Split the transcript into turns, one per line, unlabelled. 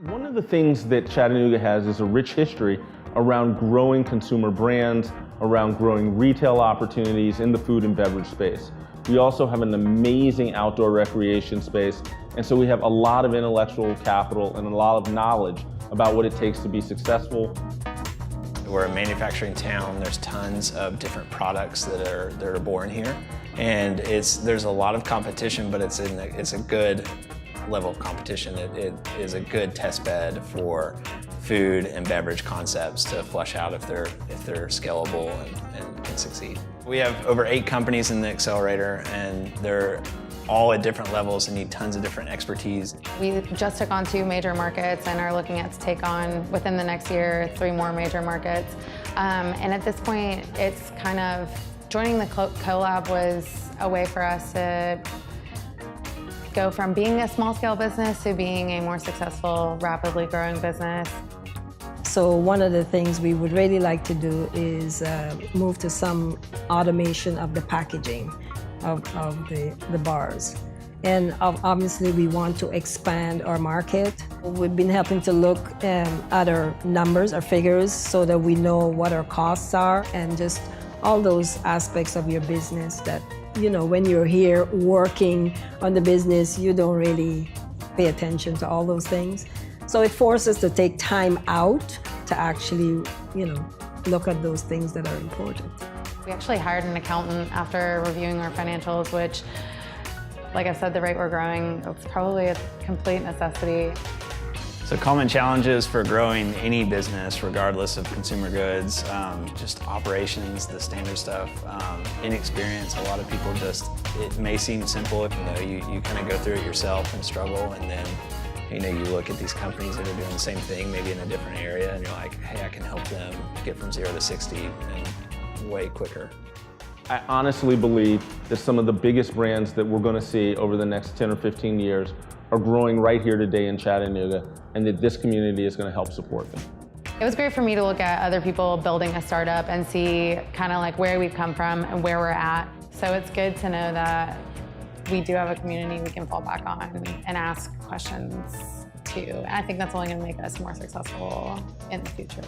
One of the things that Chattanooga has is a rich history around growing consumer brands, around growing retail opportunities in the food and beverage space. We also have an amazing outdoor recreation space, and so we have a lot of intellectual capital and a lot of knowledge about what it takes to be successful.
We're a manufacturing town. There's tons of different products that are born here, and there's a lot of competition, but it's a good level of competition. It is a good test bed for food and beverage concepts to flesh out if they're scalable and can succeed. We have over 8 companies in the accelerator, and they're all at different levels and need tons of different expertise.
We just took on 2 major markets and are looking at to take on, within the next year, 3 more major markets. And at this point, it's kind of, joining the CO.LAB was a way for us to go from being a small-scale business to being a more successful, rapidly growing business.
So one of the things we would really like to do is move to some automation of the packaging of the bars. And obviously we want to expand our market. We've been helping to look at our numbers, our figures, so that we know what our costs are and just all those aspects of your business that, you know, when you're here working on the business, you don't really pay attention to all those things. So it forces us to take time out to actually, you know, look at those things that are important.
We actually hired an accountant after reviewing our financials, which, like I said, the rate we're growing, it's probably a complete necessity.
So common challenges for growing any business, regardless of consumer goods, just operations, the standard stuff, inexperience. A lot of people it may seem simple if you kind of go through it yourself and struggle, and then you look at these companies that are doing the same thing, maybe in a different area, and you're like, hey, I can help them get from 0 to 60 and way quicker.
I honestly believe that some of the biggest brands that we're going to see over the next 10 or 15 years are growing right here today in Chattanooga, and that this community is going to help support them.
It was great for me to look at other people building a startup and see kind of like where we've come from and where we're at. So it's good to know that we do have a community we can fall back on and ask questions to. And I think that's only going to make us more successful in the future.